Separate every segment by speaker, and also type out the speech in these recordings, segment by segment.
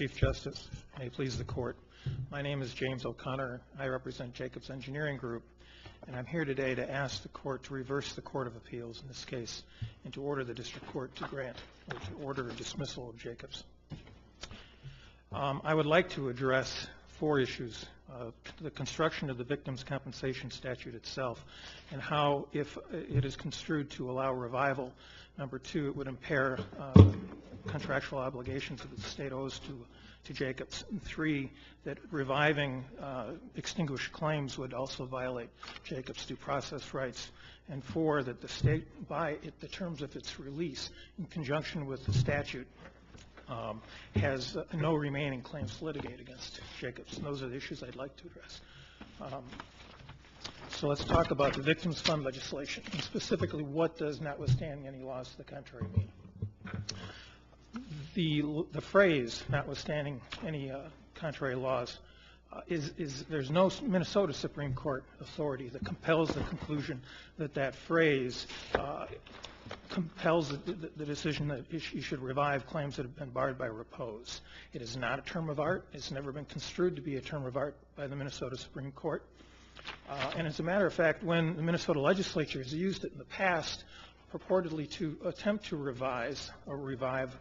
Speaker 1: Chief Justice, may it please the Court. My name is James O'Connor. I represent Jacobs Engineering Group, and I'm here today to ask the Court to reverse the Court of Appeals in this case and to order the District Court to grant or to order a dismissal of Jacobs. I would like to address four issues: the construction of the Victims' Compensation Statute itself and how, if it is construed to allow revival, number two, it would impair contractual obligations that the state owes to Jacobs. And three, that reviving extinguished claims would also violate Jacobs' due process rights. And four, that the state, by the terms of its release, in conjunction with the statute, has no remaining claims to litigate against Jacobs. And those are the issues I'd like to address. So let's talk about the Victims Fund legislation, and specifically what does notwithstanding any laws to the contrary mean. The phrase notwithstanding any contrary laws there's no Minnesota Supreme Court authority that compels the conclusion that that phrase compels the decision that you should revive claims that have been barred by repose. It is not a term of art. It's never been construed to be a term of art by the Minnesota Supreme Court. And as a matter of fact, when the Minnesota legislature has used it in the past, purportedly to attempt to revise or revive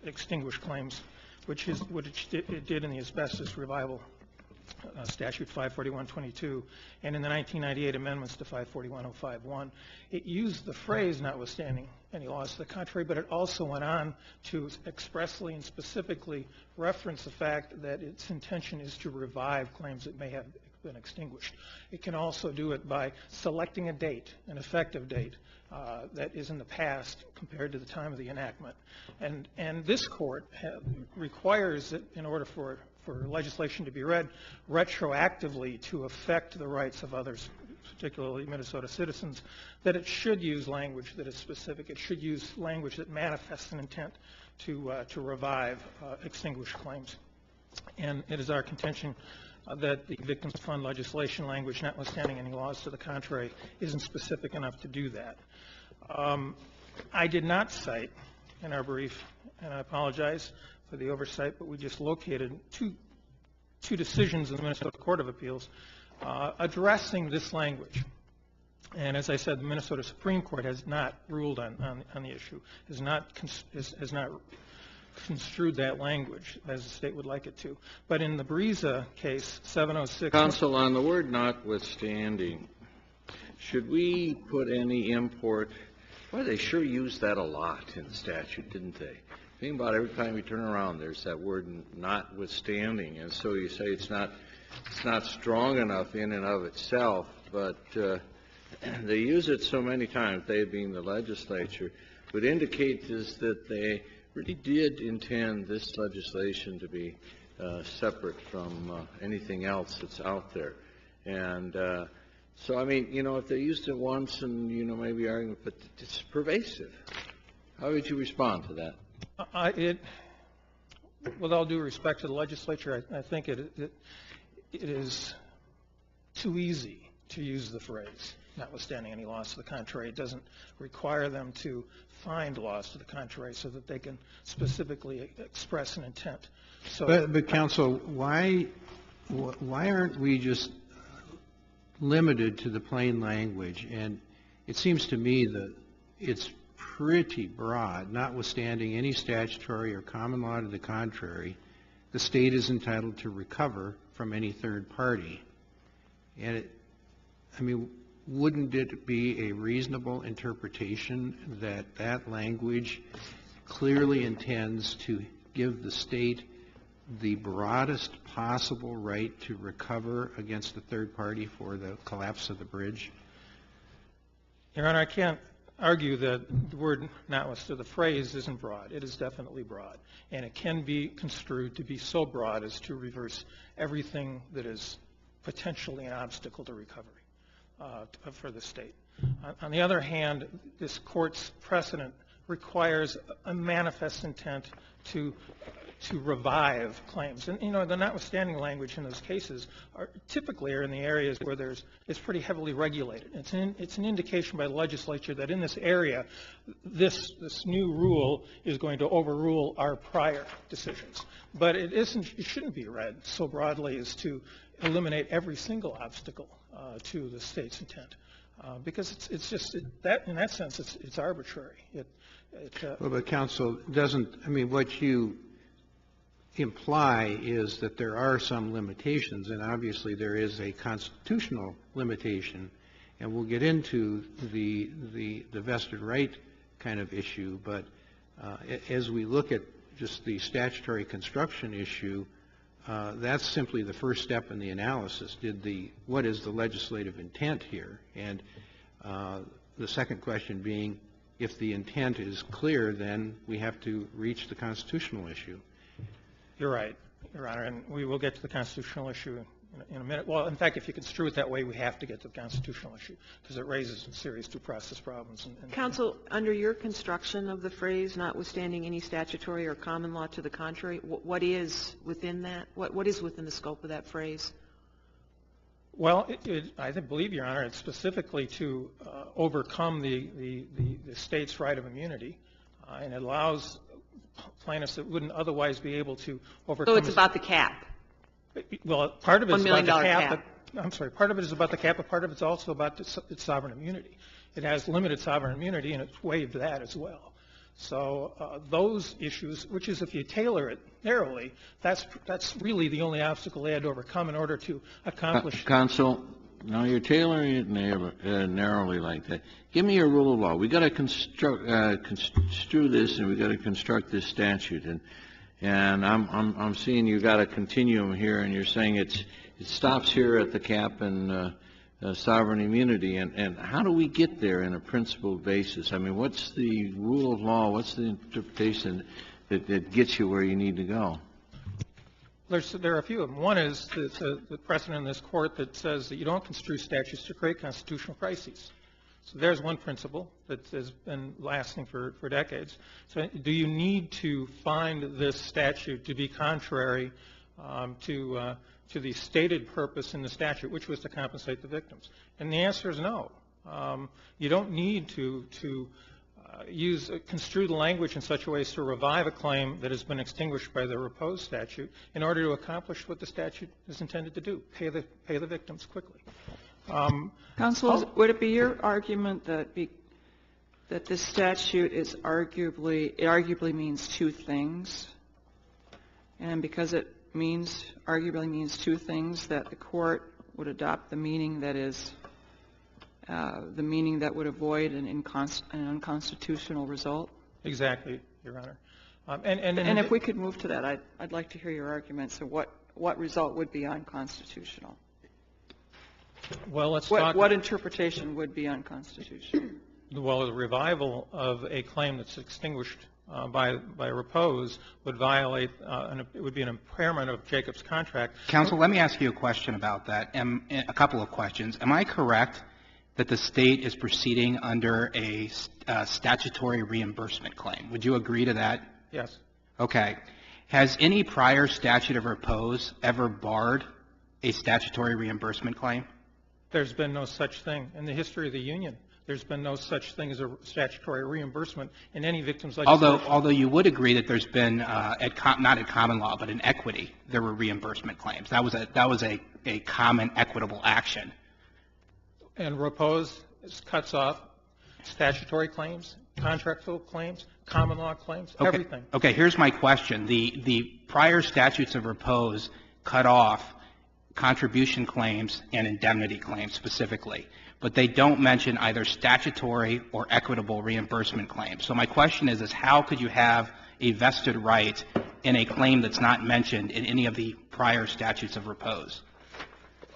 Speaker 1: extinguished claims, which is what it did in the asbestos revival statute 54122 and in the 1998 amendments to 541051, it used the phrase notwithstanding any laws to the contrary, but it also went on to expressly and specifically reference the fact that its intention is to revive claims that may have been extinguished. It can also do it by selecting a date, an effective date, that is in the past compared to the time of the enactment. And this court requires that in order for legislation to be read retroactively to affect the rights of others, particularly Minnesota citizens, that it should use language that is specific. It should use language that manifests an intent to revive extinguished claims. And it is our contention that the Victims Fund legislation language, notwithstanding any laws to the contrary, isn't specific enough to do that. I did not cite in our brief, and I apologize for the oversight, but we just located two decisions in the Minnesota Court of Appeals addressing this language. And as I said, the Minnesota Supreme Court has not ruled on the issue, has not construed that language as the state would like it to. But in the Breeza case, 706...
Speaker 2: Counsel, on the word notwithstanding, should we put any import? Well, they sure used that a lot in the statute, didn't they? Think about every time you turn around, there's that word notwithstanding. And so you say it's not strong enough in and of itself, but they use it so many times, they being the legislature, would indicate is that they really did intend this legislation to be separate from anything else that's out there. And so, I mean, you know, if they used it once and, you know, maybe arguing, but it's pervasive. How would you respond to that? With all due respect to the legislature, I think it is too easy to use the phrase notwithstanding any laws to the contrary. It doesn't require them to find laws to the contrary so that they can specifically express an intent. So,
Speaker 3: but counsel, why aren't we just limited to the plain language? And it seems to me that it's pretty broad. Notwithstanding any statutory or common law to the contrary, the state is entitled to recover from any third party. And I mean, wouldn't it be a reasonable interpretation that that language clearly intends to give the state the broadest possible right to recover against the third party for the collapse of the bridge?
Speaker 1: Your Honor, I can't argue that the word notwithstanding, the phrase isn't broad. It is definitely broad. And it can be construed to be so broad as to reverse everything that is potentially an obstacle to recovery for the state. On the other hand, this court's precedent requires a manifest intent to to revive claims. And, the notwithstanding language in those cases typically are in the areas where it's pretty heavily regulated. It's an indication by the legislature that in this area, this new rule is going to overrule our prior decisions. But it shouldn't be read so broadly as to eliminate every single obstacle to the state's intent. Because it's just that in that sense it's arbitrary.
Speaker 3: Well, but counsel what you imply is that there are some limitations, and obviously there is a constitutional limitation, and we'll get into the vested right kind of issue. But as we look at just the statutory construction issue, that's simply the first step in the analysis. What is the legislative intent here? And the second question being, if the intent is clear, then we have to reach the constitutional issue.
Speaker 1: You're right, Your Honor, and we will get to the constitutional issue in a minute. Well, in fact, if you construe it that way, we have to get to the constitutional issue because it raises some serious due process problems.
Speaker 4: Counsel, under your construction of the phrase, notwithstanding any statutory or common law to the contrary, what is within that? What is within the scope of that phrase?
Speaker 1: Well, I believe, Your Honor, it's specifically to overcome the state's right of immunity, and it allows plaintiffs that wouldn't otherwise be able to overcome.
Speaker 4: So it's about the cap.
Speaker 1: Well, part of it is about the
Speaker 4: cap.
Speaker 1: I'm sorry. Part of it is about the cap, but part of it's also about its sovereign immunity. It has limited sovereign immunity, and it's waived that as well. So those issues, which is if you tailor it narrowly, that's really the only obstacle they had to overcome in order to accomplish.
Speaker 2: Counsel, now you're tailoring it narrowly like that. Give me a rule of law. We got to construe this, and we got to construct this statute. And I'm seeing you got a continuum here, and you're saying it stops here at the cap and sovereign immunity. And how do we get there in a principled basis? I mean, what's the rule of law? What's the interpretation that gets you where you need to go?
Speaker 1: There are a few of them. One is the precedent in this court that says that you don't construe statutes to create constitutional crises. So there's one principle that has been lasting for decades. So do you need to find this statute to be contrary to the stated purpose in the statute, which was to compensate the victims? And the answer is no. You don't need to construe the language in such a way as to revive a claim that has been extinguished by the repose statute in order to accomplish what the statute is intended to do, pay the victims quickly.
Speaker 5: Counsel, would it be your argument that this statute is arguably means two things, and because it arguably means two things, that the court would adopt the meaning that is the meaning that would avoid an unconstitutional result?
Speaker 1: Exactly, Your Honor.
Speaker 5: And if we could move to that, I'd like to hear your argument. So what result would be unconstitutional?
Speaker 1: Well, let's talk.
Speaker 5: What interpretation would be unconstitutional?
Speaker 1: Well, the revival of a claim that's extinguished by repose would violate, it would be an impairment of Jacob's contract.
Speaker 6: Counsel, let me ask you a question about that, a couple of questions. Am I correct that the state is proceeding under a statutory reimbursement claim? Would you agree to that?
Speaker 1: Yes.
Speaker 6: Okay. Has any prior statute of repose ever barred a statutory reimbursement claim?
Speaker 1: There's been no such thing in the history of the Union. There's been no such thing as a statutory reimbursement in any victim's legislation.
Speaker 6: Although you would agree that there's been, not at common law, but in equity, there were reimbursement claims. That was a common equitable action.
Speaker 1: And repose cuts off statutory claims, contractual claims, common law claims, everything.
Speaker 6: Okay, here's my question. The prior statutes of repose cut off contribution claims and indemnity claims specifically, but they don't mention either statutory or equitable reimbursement claims. So my question is how could you have a vested right in a claim that's not mentioned in any of the prior statutes of repose?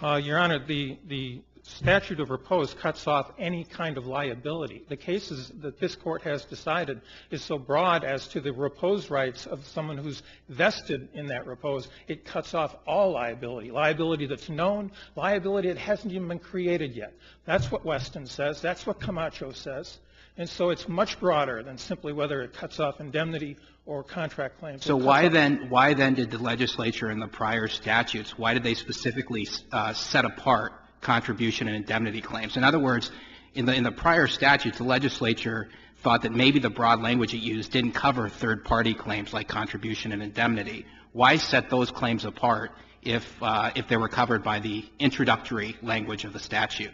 Speaker 1: Your Honor, the statute of repose cuts off any kind of liability. The cases that this court has decided is so broad as to the repose rights of someone who's vested in that repose, it cuts off all liability. Liability that's known, liability that hasn't even been created yet. That's what Weston says. That's what Camacho says. And so it's much broader than simply whether it cuts off indemnity or contract claims.
Speaker 6: So why then did the legislature in the prior statutes, why did they specifically set apart contribution and indemnity claims? In other words, in the prior statutes, the legislature thought that maybe the broad language it used didn't cover third-party claims like contribution and indemnity. Why set those claims apart if they were covered by the introductory language of the statute?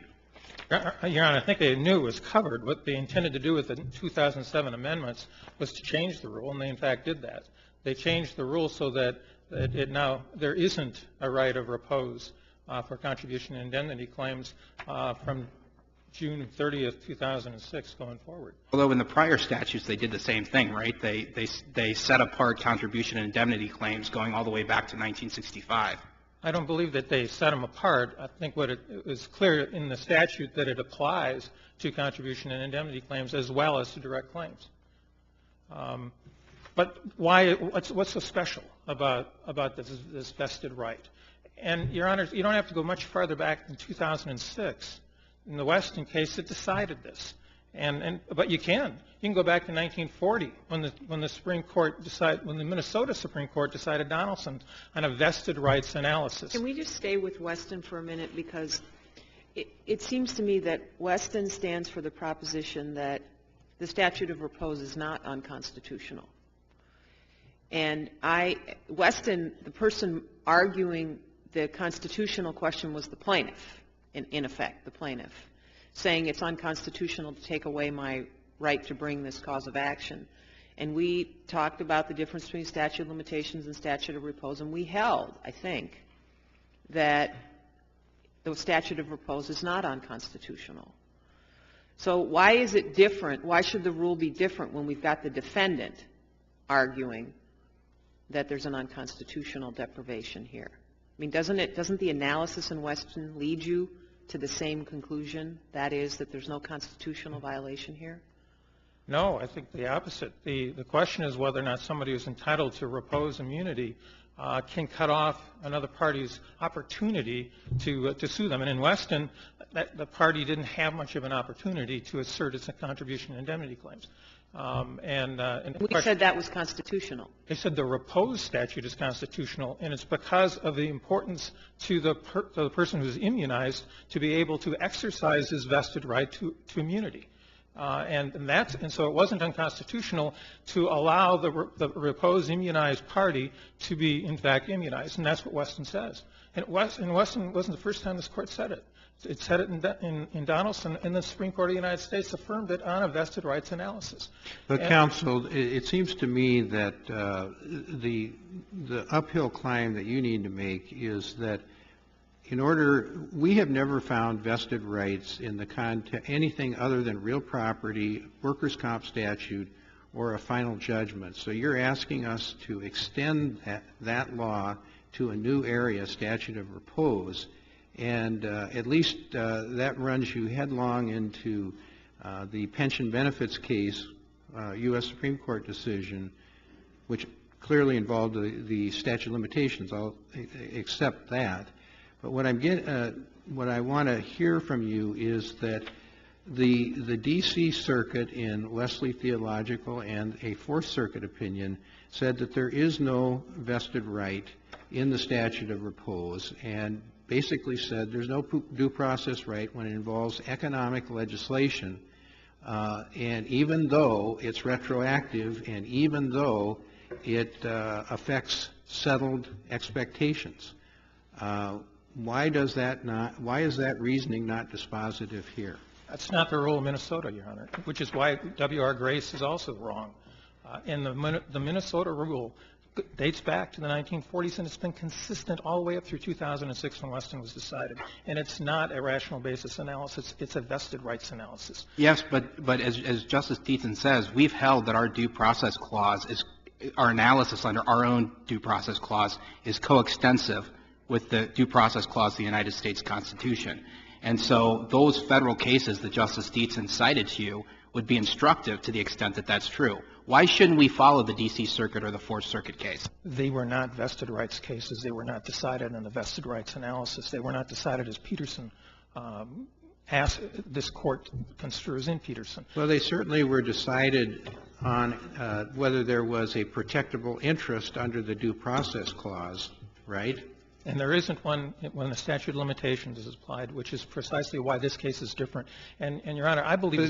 Speaker 1: Your Honor, I think they knew it was covered. What they intended to do with the 2007 amendments was to change the rule, and they in fact did that. They changed the rule so that there isn't a right of repose for contribution and indemnity claims from June 30th, 2006 going forward.
Speaker 6: Although in the prior statutes they did the same thing, right? They set apart contribution and indemnity claims going all the way back to 1965.
Speaker 1: I don't believe that they set them apart. I think it was clear in the statute that it applies to contribution and indemnity claims as well as to direct claims. But what's so special about this vested right? And, Your Honor, you don't have to go much farther back than 2006. In the Weston case, it decided this. But you can go back to 1940 when the Minnesota Supreme Court decided Donaldson on a vested rights analysis.
Speaker 4: Can we just stay with Weston for a minute, because it seems to me that Weston stands for the proposition that the statute of repose is not unconstitutional. And Weston, the person arguing the constitutional question was the plaintiff, in effect, the plaintiff, saying it's unconstitutional to take away my right to bring this cause of action. And we talked about the difference between statute of limitations and statute of repose, and we held, I think, that the statute of repose is not unconstitutional. So why is it different? Why should the rule be different when we've got the defendant arguing that there's an unconstitutional deprivation here? I mean, doesn't the analysis in Weston lead you to the same conclusion, that is, that there's no constitutional violation here?
Speaker 1: No, I think the opposite. The question is whether or not somebody who's entitled to repose immunity can cut off another party's opportunity to sue them. And in Weston, the party didn't have much of an opportunity to assert its contribution and indemnity claims.
Speaker 4: We said that was constitutional.
Speaker 1: They said the repose statute is constitutional, and it's because of the importance to the person who's immunized to be able to exercise his vested right to immunity. And so it wasn't unconstitutional to allow the repose immunized party to be, in fact, immunized, and that's what Weston says. And Weston wasn't the first time this Court said it. It said it in Donaldson, and the Supreme Court of the United States affirmed it on a vested rights analysis.
Speaker 3: But, counsel, it seems to me that the uphill climb that you need to make is that we have never found vested rights in the context anything other than real property, workers' comp statute, or a final judgment. So you're asking us to extend that law to a new area, statute of repose, and at least that runs you headlong into the pension benefits case, U.S. Supreme Court decision, which clearly involved the statute of limitations. I'll accept that. But what I want to hear from you is that the D.C. Circuit in Wesley Theological and a Fourth Circuit opinion said that there is no vested right in the statute of repose, and basically said there's no due process right when it involves economic legislation, and even though it's retroactive and even though it affects settled expectations. Why is that reasoning not dispositive here?
Speaker 1: That's not the rule of Minnesota, Your Honor, which is why W.R. Grace is also wrong. And the Minnesota rule dates back to the 1940s, and it's been consistent all the way up through 2006 when Weston was decided. And it's not a rational basis analysis. It's a vested rights analysis.
Speaker 6: Yes, but as Justice Deaton says, we've held that our due process clause our analysis under our own due process clause is coextensive with the due process clause of the United States Constitution. And so those federal cases that Justice Deaton cited to you would be instructive to the extent that that's true. Why shouldn't we follow the D.C. Circuit or the Fourth Circuit case?
Speaker 1: They were not vested rights cases. They were not decided in the vested rights analysis. They were not decided as Peterson this court construes in Peterson.
Speaker 3: Well, they certainly were decided on whether there was a protectable interest under the Due Process Clause, right?
Speaker 1: And there isn't one when the statute of limitations is applied, which is precisely why this case is different. And Your Honor, I believe...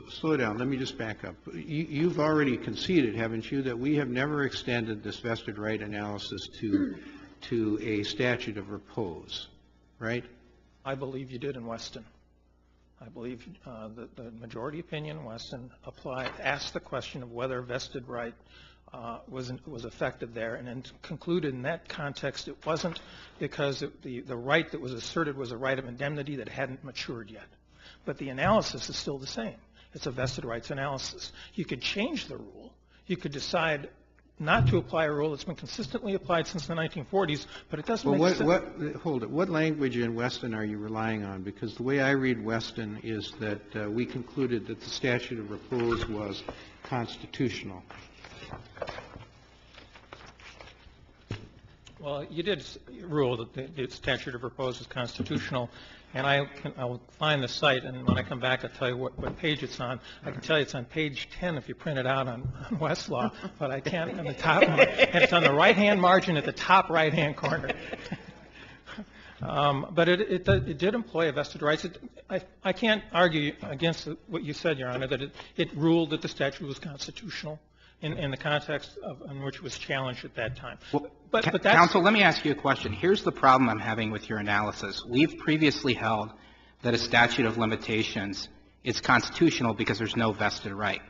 Speaker 3: Slow down. Let me just back up. You've already conceded, haven't you, that we have never extended this vested right analysis to a statute of repose, right?
Speaker 1: I believe you did in Weston. I believe the majority opinion in Weston asked the question of whether vested right was affected there, and then concluded in that context it wasn't, because the right that was asserted was a right of indemnity that hadn't matured yet. But the analysis is still the same. It's a vested rights analysis. You could change the rule. You could decide not to apply a rule that's been consistently applied since the 1940s, but it doesn't make sense.
Speaker 3: Hold it. What language in Weston are you relying on? Because the way I read Weston is that we concluded that the statute of repose was constitutional.
Speaker 1: Well, you did rule that the statute of repose is constitutional, and I'll find the site, and when I come back I'll tell you what page it's on. I can tell you it's on page 10 if you print it out on Westlaw, but I can't on the top one. And it's on the right-hand margin at the top right-hand corner. But it did employ a vested rights. I can't argue against what you said, Your Honor, that it ruled that the statute was constitutional in the context in which it was challenged at that time.
Speaker 6: Well,
Speaker 1: but that's...
Speaker 6: Counsel, let me ask you a question. Here's the problem I'm having with your analysis. We've previously held that a statute of limitations is constitutional because there's no vested right.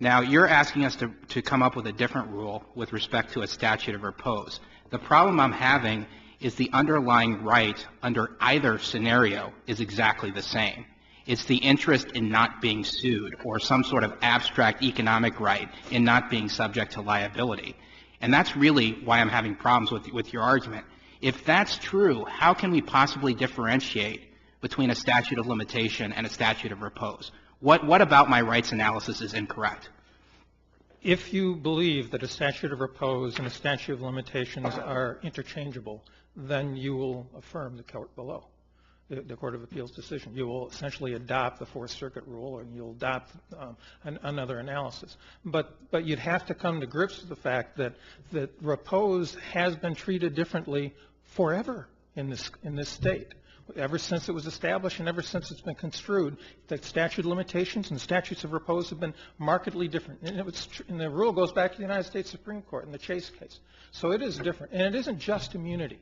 Speaker 6: Now, you're asking us to come up with a different rule with respect to a statute of repose. The problem I'm having is the underlying right under either scenario is exactly the same. It's the interest in not being sued, or some sort of abstract economic right in not being subject to liability. And that's really why I'm having problems with your argument. If that's true, how can we possibly differentiate between a statute of limitation and a statute of repose? What about my rights analysis is incorrect?
Speaker 1: If you believe that a statute of repose and a statute of limitations are interchangeable, then you will affirm the court below, the Court of Appeals decision. You will essentially adopt the Fourth Circuit rule, and you'll adopt another analysis. But you'd have to come to grips with the fact that repose has been treated differently forever in this state. Ever since it was established and ever since it's been construed, the statute of limitations and statutes of repose have been markedly different. And the rule goes back to the United States Supreme Court in the Chase case. So it is different. And it isn't just immunity.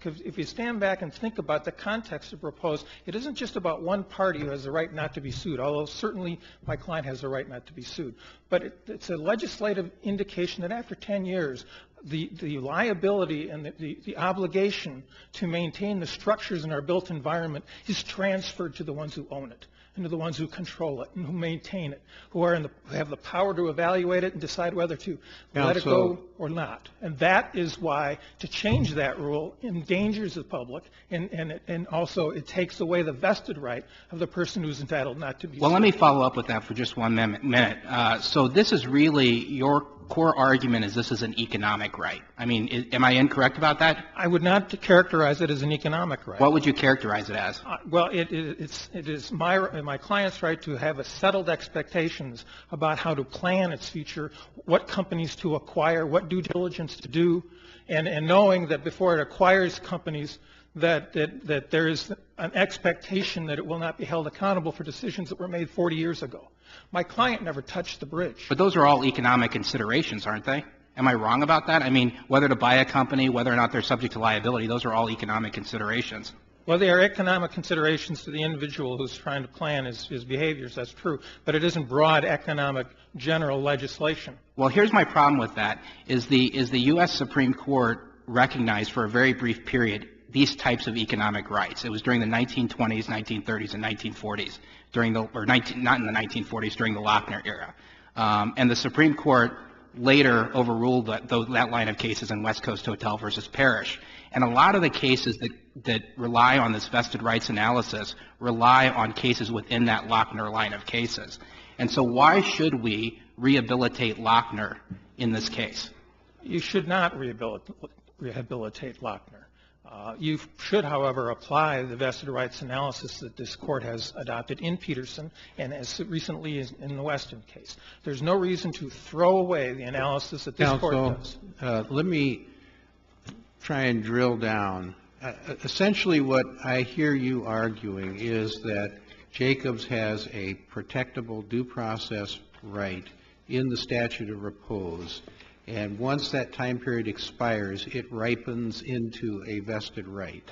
Speaker 1: If you stand back and think about the context of repose, it isn't just about one party who has the right not to be sued, although certainly my client has the right not to be sued. But it's a legislative indication that after 10 years, the liability and the obligation to maintain the structures in our built environment is transferred to the ones who own it and to the ones who control it and who maintain it, who have the power to evaluate it and decide whether to let it go or not. And that is why to change that rule endangers the public, and also it takes away the vested right of the person who's entitled not to be sued.
Speaker 6: Well, let me follow up with that for just 1 minute. So this is really your core argument is this is an economic right. I mean, am I incorrect about that?
Speaker 1: I would not characterize it as an economic right.
Speaker 6: What would you characterize it as?
Speaker 1: Well, it is my client's right to have a settled expectations about how to plan its future, what companies to acquire, what due diligence to do, and knowing that before it acquires companies that there is an expectation that it will not be held accountable for decisions that were made 40 years ago. My client never touched the bridge.
Speaker 6: But those are all economic considerations, aren't they? Am I wrong about that? I mean, whether to buy a company, whether or not they're subject to liability, those are all economic considerations.
Speaker 1: Well, they are economic considerations to the individual who's trying to plan his behaviors, that's true. But it isn't broad economic general legislation.
Speaker 6: Well, here's my problem with that, is the U.S. Supreme Court recognized for a very brief period these types of economic rights. It was during the 1920s, 1930s, and 1940s, not in the 1940s, during the Lochner era. And the Supreme Court later overruled that line of cases in West Coast Hotel versus Parrish. And a lot of the cases that rely on this vested rights analysis rely on cases within that Lochner line of cases. And so why should we rehabilitate Lochner in this case?
Speaker 1: You should not rehabilitate Lochner. You should, however, apply the vested rights analysis that this court has adopted in Peterson and as recently as in the Weston case. There's no reason to throw away the analysis that this court does.
Speaker 3: Let me try and drill down. Essentially what I hear you arguing is that Jacobs has a protectable due process right in the statute of repose, and once that time period expires, it ripens into a vested right.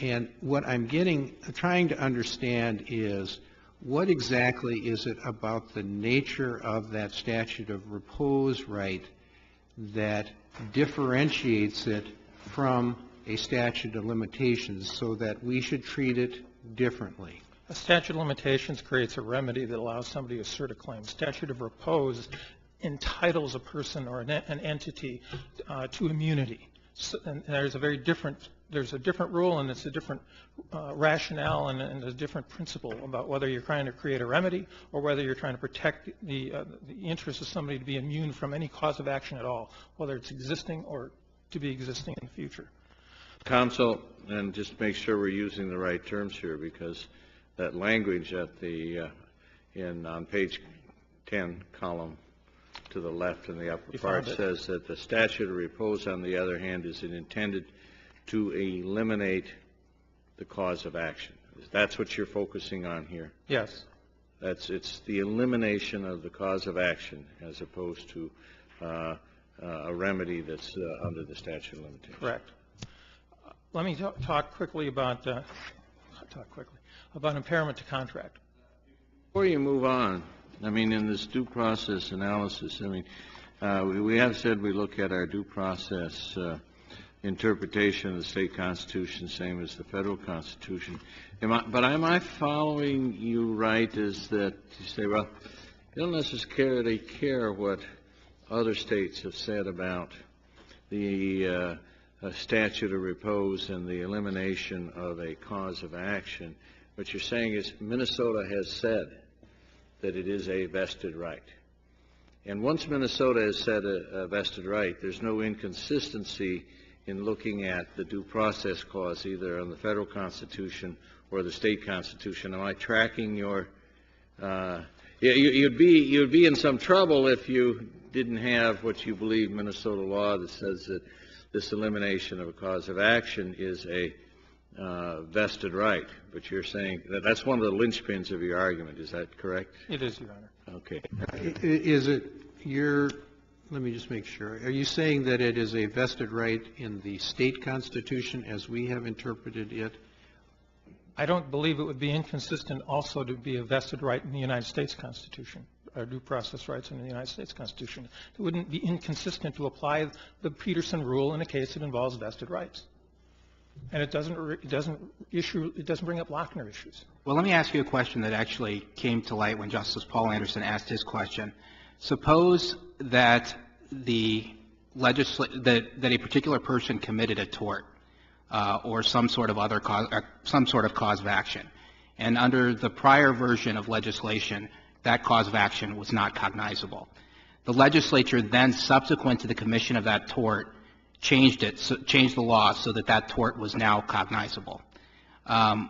Speaker 3: And what I'm trying to understand is what exactly is it about the nature of that statute of repose right that differentiates it from a statute of limitations so that we should treat it differently?
Speaker 1: A statute of limitations creates a remedy that allows somebody to assert a claim. Statute of repose entitles a person or an entity to immunity. So, and there's a different rule, and it's a different rationale and a different principle about whether you're trying to create a remedy or whether you're trying to protect the interest of somebody to be immune from any cause of action at all, whether it's existing or to be existing in the future.
Speaker 2: Counsel, and just make sure we're using the right terms here, because that language at on page 10, column to the left in the upper part says that the statute of repose, on the other hand, is intended to eliminate the cause of action. That's what you're focusing on here?
Speaker 1: Yes.
Speaker 2: It's the elimination of the cause of action as opposed to a remedy that's under the statute of limitations.
Speaker 1: Correct. Let me talk quickly about impairment to contract.
Speaker 2: Before you move on, I mean, in this due process analysis, I mean, we have said we look at our due process interpretation of the state constitution, same as the federal constitution. But am I following you right, is that you say, well, you don't necessarily care what other states have said about the statute of repose and the elimination of a cause of action. What you're saying is Minnesota has said that it is a vested right. And once Minnesota has said a vested right, there's no inconsistency in looking at the due process clause either on the federal constitution or the state constitution. Am I tracking your you'd be in some trouble if you didn't have what you believe Minnesota law that says that this elimination of a cause of action is a vested right. But you're saying that that's one of the linchpins of your argument. Is that correct?
Speaker 1: It is, Your Honor.
Speaker 2: Okay.
Speaker 3: Is it let me just make sure. Are you saying that it is a vested right in the state constitution as we have interpreted it?
Speaker 1: I don't believe it would be inconsistent also to be a vested right in the United States Constitution, or due process rights in the United States Constitution. It wouldn't be inconsistent to apply the Peterson rule in a case that involves vested rights. And it doesn't bring up Lochner issues.
Speaker 6: Well, let me ask you a question that actually came to light when Justice Paul Anderson asked his question. Suppose that that a particular person committed a tort or some sort of cause of action, and under the prior version of legislation, that cause of action was not cognizable. The legislature then, subsequent to the commission of that tort, changed the law so that tort was now cognizable.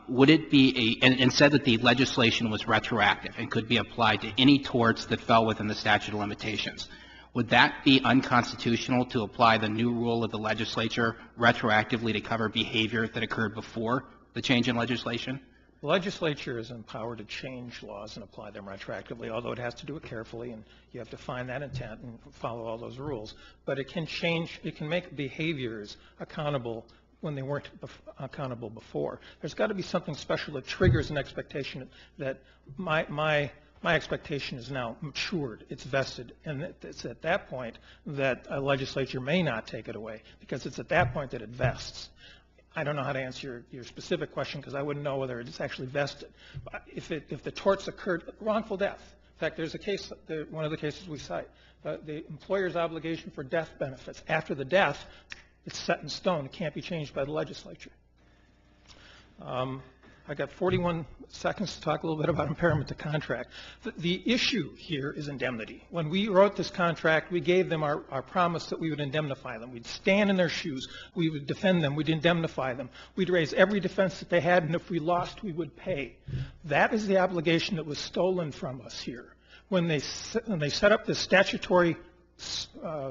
Speaker 6: Would it be and said that the legislation was retroactive and could be applied to any torts that fell within the statute of limitations? Would that be unconstitutional to apply the new rule of the legislature retroactively to cover behavior that occurred before the change in legislation?
Speaker 1: The legislature is empowered to change laws and apply them retroactively, although it has to do it carefully, and you have to find that intent and follow all those rules. But it can make behaviors accountable when they weren't accountable before. There's got to be something special that triggers an expectation that my expectation is now matured, it's vested, and it's at that point that a legislature may not take it away, because it's at that point that it vests. I don't know how to answer your specific question because I wouldn't know whether it's actually vested. But if the torts occurred, wrongful death. In fact, there's a case, one of the cases we cite, the employer's obligation for death benefits. After the death, it's set in stone. It can't be changed by the legislature. I got 41 seconds to talk a little bit about impairment to contract. The issue here is indemnity. When we wrote this contract, we gave them our promise that we would indemnify them. We'd stand in their shoes. We would defend them. We'd indemnify them. We'd raise every defense that they had, and if we lost, we would pay. That is the obligation that was stolen from us here. When they set up this statutory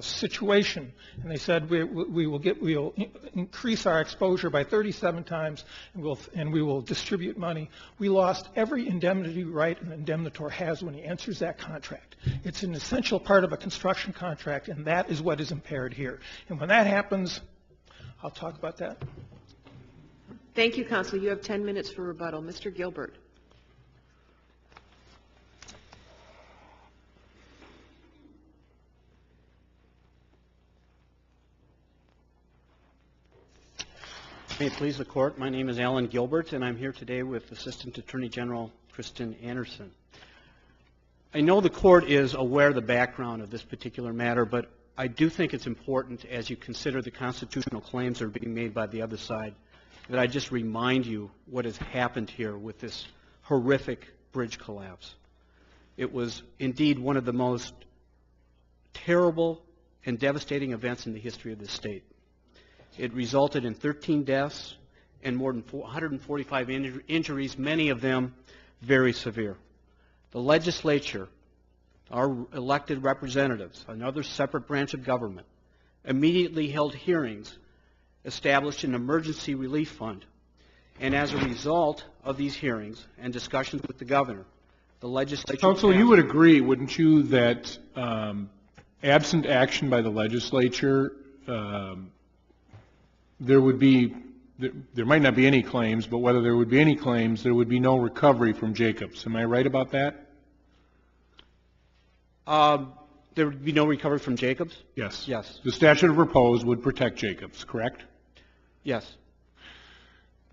Speaker 1: situation, and they said we'll increase our exposure by 37 times, and we will distribute money. We lost every indemnity right an indemnitor has when he enters that contract. It's an essential part of a construction contract, and that is what is impaired here. And when that happens, I'll talk about that.
Speaker 4: Thank you, Counsel. You have 10 minutes for rebuttal. Mr. Gilbert.
Speaker 7: May it please the Court, my name is Alan Gilbert, and I'm here today with Assistant Attorney General Kristen Anderson. I know the Court is aware of the background of this particular matter, but I do think it's important, as you consider the constitutional claims that are being made by the other side, that I just remind you what has happened here with this horrific bridge collapse. It was indeed one of the most terrible and devastating events in the history of this state. It resulted in 13 deaths and more than 145 injuries, many of them very severe. The legislature, our elected representatives, another separate branch of government, immediately held hearings, established an emergency relief fund, and as a result of these hearings and discussions with the governor, the legislature...
Speaker 8: Counsel, you would agree, wouldn't you, that absent action by the legislature, there might not be any claims, but whether there would be any claims, there would be no recovery from Jacobs. Am I right about that?
Speaker 7: There would be no recovery from Jacobs?
Speaker 8: Yes.
Speaker 7: Yes.
Speaker 8: The statute of repose would protect Jacobs, correct?
Speaker 7: Yes.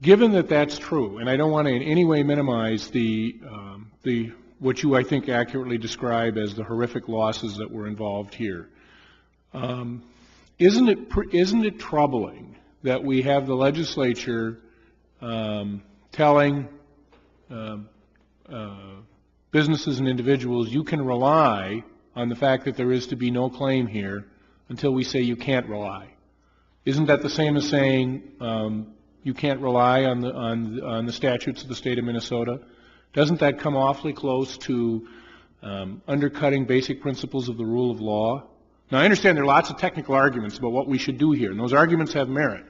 Speaker 8: Given that that's true, and I don't want to in any way minimize what you, I think, accurately describe as the horrific losses that were involved here, isn't it troubling that we have the legislature telling businesses and individuals you can rely on the fact that there is to be no claim here until we say you can't rely? Isn't that the same as saying you can't rely on the statutes of the state of Minnesota? Doesn't that come awfully close to undercutting basic principles of the rule of law? Now, I understand there are lots of technical arguments about what we should do here, and those arguments have merit.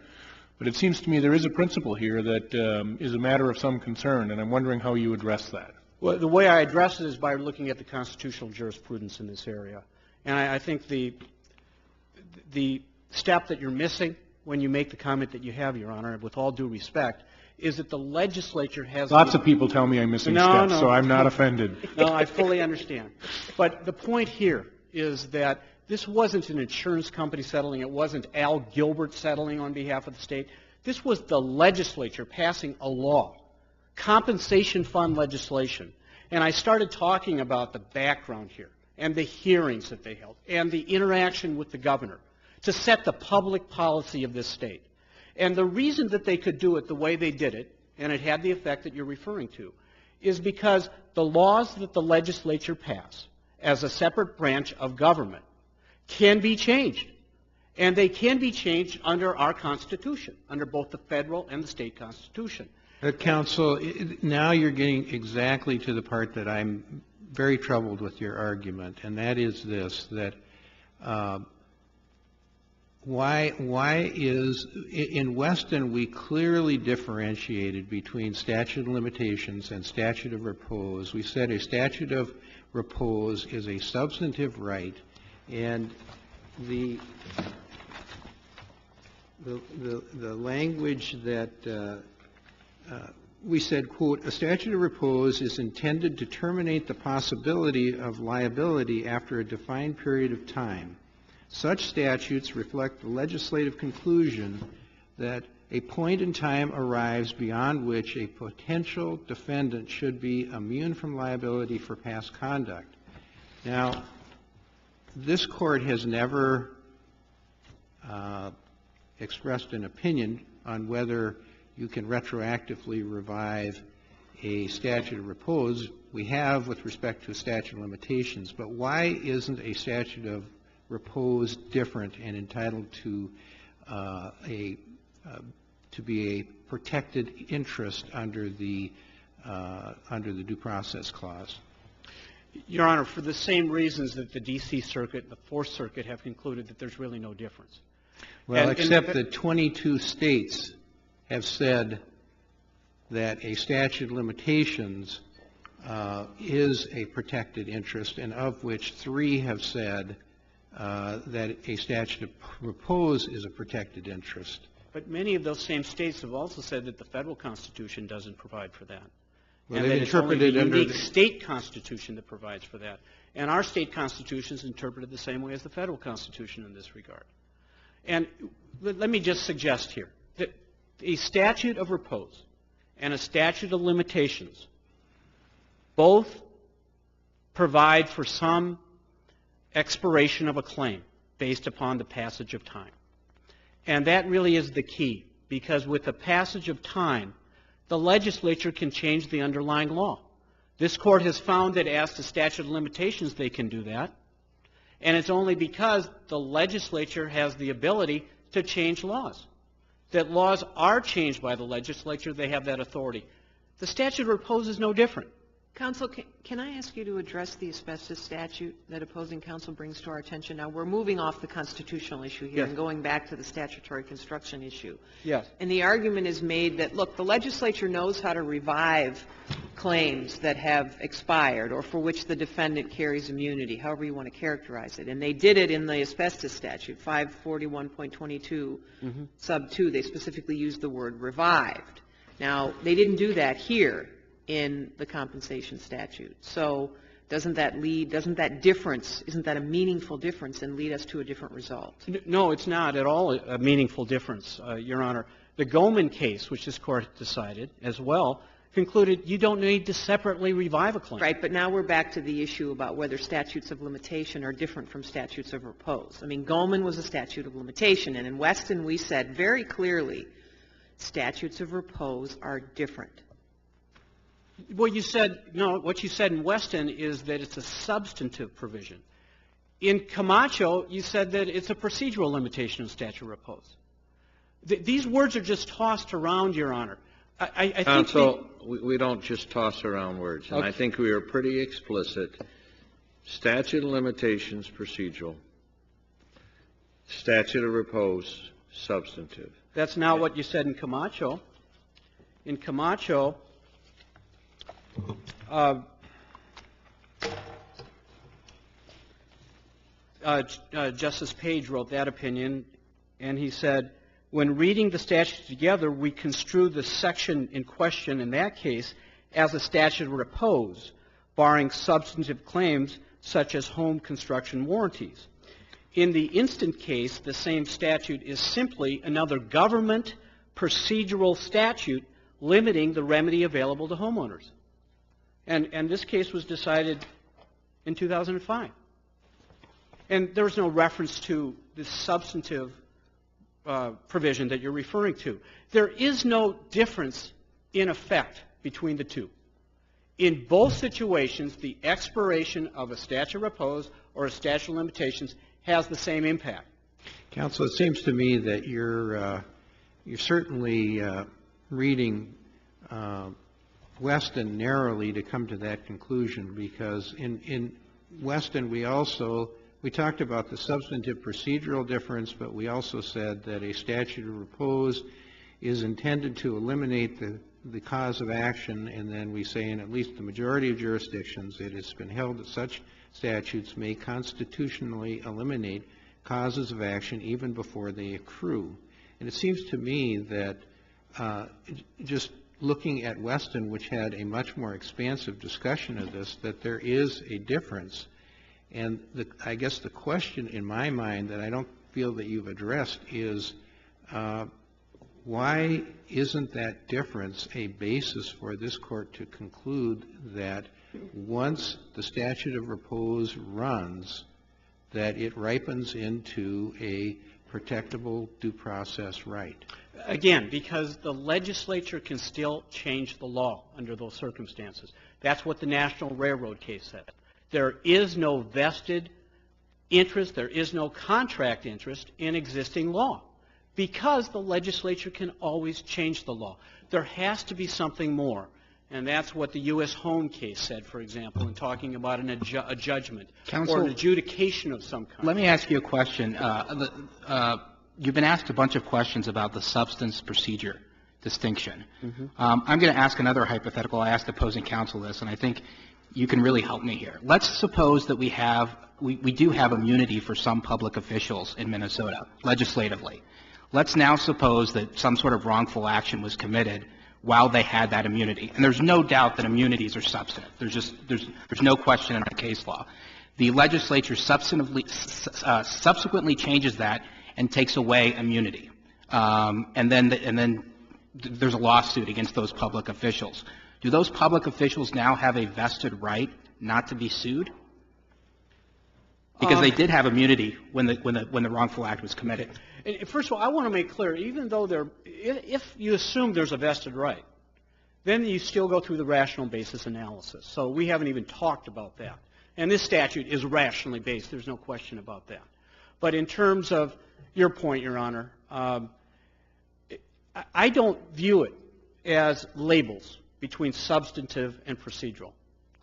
Speaker 8: But it seems to me there is a principle here that is a matter of some concern, and I'm wondering how you address that.
Speaker 7: Well, the way I address it is by looking at the constitutional jurisprudence in this area. And I think the step that you're missing when you make the comment that you have, Your Honor, with all due respect, is that the legislature has...
Speaker 8: Lots of people tell me I'm missing steps, so I'm not offended.
Speaker 7: No, I fully understand. But the point here is that this wasn't an insurance company settling. It wasn't Al Gilbert settling on behalf of the state. This was the legislature passing a law, compensation fund legislation. And I started talking about the background here and the hearings that they held and the interaction with the governor to set the public policy of this state. And the reason that they could do it the way they did it, and it had the effect that you're referring to, is because the laws that the legislature passed as a separate branch of government can be changed. And they can be changed under our Constitution, under both the federal and the state Constitution.
Speaker 3: Counsel, now you're getting exactly to the part that I'm very troubled with your argument, and that is this, that why is, in Weston we clearly differentiated between statute of limitations and statute of repose. We said a statute of repose is a substantive right, and the language that we said, quote, a statute of repose is intended to terminate the possibility of liability after a defined period of time. Such statutes reflect the legislative conclusion that a point in time arrives beyond which a potential defendant should be immune from liability for past conduct. Now, this Court has never expressed an opinion on whether you can retroactively revive a statute of repose. We have with respect to a statute of limitations, but why isn't a statute of repose different and entitled to be a protected interest under the due process clause?
Speaker 7: Your Honor, for the same reasons that the D.C. Circuit and the Fourth Circuit have concluded that there's really no difference.
Speaker 3: Well, except that 22 states have said that a statute of limitations is a protected interest, and of which 3 have said that a statute of repose is a protected interest.
Speaker 7: But many of those same states have also said that the federal Constitution doesn't provide for that.
Speaker 3: Well,
Speaker 7: and that it's only the
Speaker 3: under
Speaker 7: unique state Constitution that provides for that. And our state Constitution is interpreted the same way as the federal Constitution in this regard. And let me just suggest here that a statute of repose and a statute of limitations both provide for some expiration of a claim based upon the passage of time. And that really is the key, because with the passage of time, the legislature can change the underlying law. This Court has found that as to statute of limitations, they can do that. And it's only because the legislature has the ability to change laws. That laws are changed by the legislature, they have that authority. The statute of repose is no different.
Speaker 4: Counsel, can I ask you to address the asbestos statute that opposing counsel brings to our attention? Now, we're moving off the constitutional issue here and going back to the statutory construction issue.
Speaker 7: Yes.
Speaker 4: And the argument is made that, look, the legislature knows how to revive claims that have expired or for which the defendant carries immunity, however you want to characterize it. And they did it in the asbestos statute, 541.22 sub 2. They specifically used the word revived. Now, they didn't do that here in the compensation statute. So doesn't that difference, isn't that a meaningful difference and lead us to a different result?
Speaker 7: No, it's not at all a meaningful difference, Your Honor. The Goldman case, which this Court decided as well, concluded you don't need to separately revive a claim.
Speaker 4: Right, but now we're back to the issue about whether statutes of limitation are different from statutes of repose. I mean, Goldman was a statute of limitation, and in Weston we said very clearly statutes of repose are different.
Speaker 7: Well, you said, no, what you said in Weston is that it's a substantive provision. In Camacho, you said that it's a procedural limitation of statute of repose. These words are just tossed around, Your Honor. I think
Speaker 2: Counsel, we don't just toss around words, and
Speaker 7: okay.
Speaker 2: I think we are pretty explicit. Statute of limitations, procedural. Statute of repose, substantive.
Speaker 7: That's not what you said in Camacho. In Camacho, Justice Page wrote that opinion, and he said, when reading the statute together, we construe the section in question in that case as a statute of repose, barring substantive claims such as home construction warranties. In the instant case, the same statute is simply another government procedural statute limiting the remedy available to homeowners. And this case was decided in 2005. And there was no reference to this substantive provision that you're referring to. There is no difference in effect between the two. In both situations, the expiration of a statute of repose or a statute of limitations has the same impact.
Speaker 3: Counsel, it seems to me that you're certainly reading Weston narrowly to come to that conclusion, because in Weston we talked about the substantive procedural difference, but we also said that a statute of repose is intended to eliminate the cause of action, and then we say in at least the majority of jurisdictions it has been held that such statutes may constitutionally eliminate causes of action even before they accrue. And it seems to me that just looking at Weston, which had a much more expansive discussion of this, that there is a difference. And I guess the question in my mind that I don't feel that you've addressed is why isn't that difference a basis for this Court to conclude that once the statute of repose runs, that it ripens into a protectable due process right?
Speaker 7: Again, because the legislature can still change the law under those circumstances. That's what the National Railroad case said. There is no vested interest, there is no contract interest in existing law, because the legislature can always change the law. There has to be something more. And that's what the U.S. Home case said, for example, in talking about a judgment or an adjudication of some kind.
Speaker 6: Let me ask you a question. You've been asked a bunch of questions about the substance procedure distinction. I'm going to ask another hypothetical. I asked opposing counsel this, and I think you can really help me here. Let's suppose that we do have immunity for some public officials in Minnesota, legislatively. Let's now suppose that some sort of wrongful action was committed while they had that immunity. And there's no doubt that immunities are substantive. There's no question in the case law. The legislature subsequently changes that and takes away immunity. And then there's a lawsuit against those public officials. Do those public officials now have a vested right not to be sued? Because they did have immunity when the wrongful act was committed.
Speaker 7: And first of all, I want to make clear, even though if you assume there's a vested right, then you still go through the rational basis analysis. So we haven't even talked about that. And this statute is rationally based. There's no question about that. But in terms of your point, Your Honor, I don't view it as labels between substantive and procedural.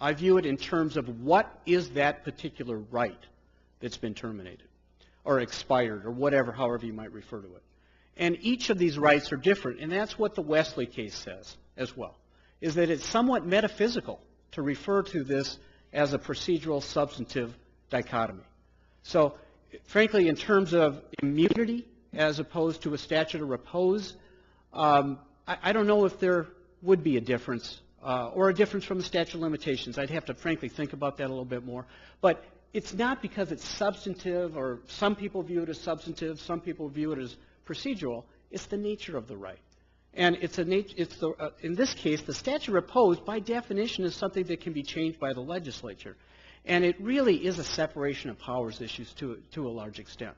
Speaker 7: I view it in terms of what is that particular right that's been terminated or expired or whatever, however you might refer to it. And each of these rights are different, and that's what the Wesley case says as well, is that it's somewhat metaphysical to refer to this as a procedural substantive dichotomy. So, frankly, in terms of immunity as opposed to a statute of repose, I don't know if there would be a difference or a difference from the statute of limitations. I'd have to, frankly, think about that a little bit more. But it's not because it's substantive, or some people view it as substantive, some people view it as procedural. It's the nature of the right. And in this case, the statute of repose, by definition, is something that can be changed by the legislature. And it really is a separation of powers issues to a large extent.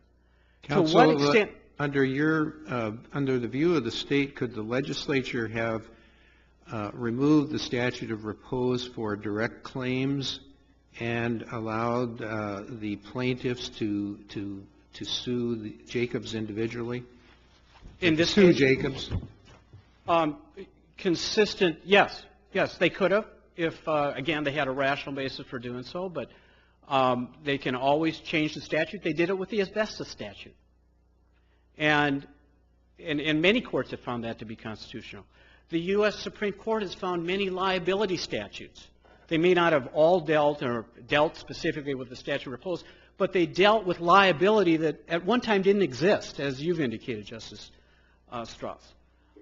Speaker 3: Counsel,
Speaker 7: to what extent?
Speaker 3: Under the view of the state, could the legislature have removed the statute of repose for direct claims and allowed the plaintiffs to sue the Jacobs individually?
Speaker 7: In this
Speaker 3: sue
Speaker 7: case,
Speaker 3: Jacobs?
Speaker 7: Consistent, yes. Yes, they could have if, again, they had a rational basis for doing so, but they can always change the statute. They did it with the asbestos statute. And many courts have found that to be constitutional. The U.S. Supreme Court has found many liability statutes. They may not have all dealt specifically with the statute of repose, but they dealt with liability that at one time didn't exist, as you've indicated, Justice Strauss.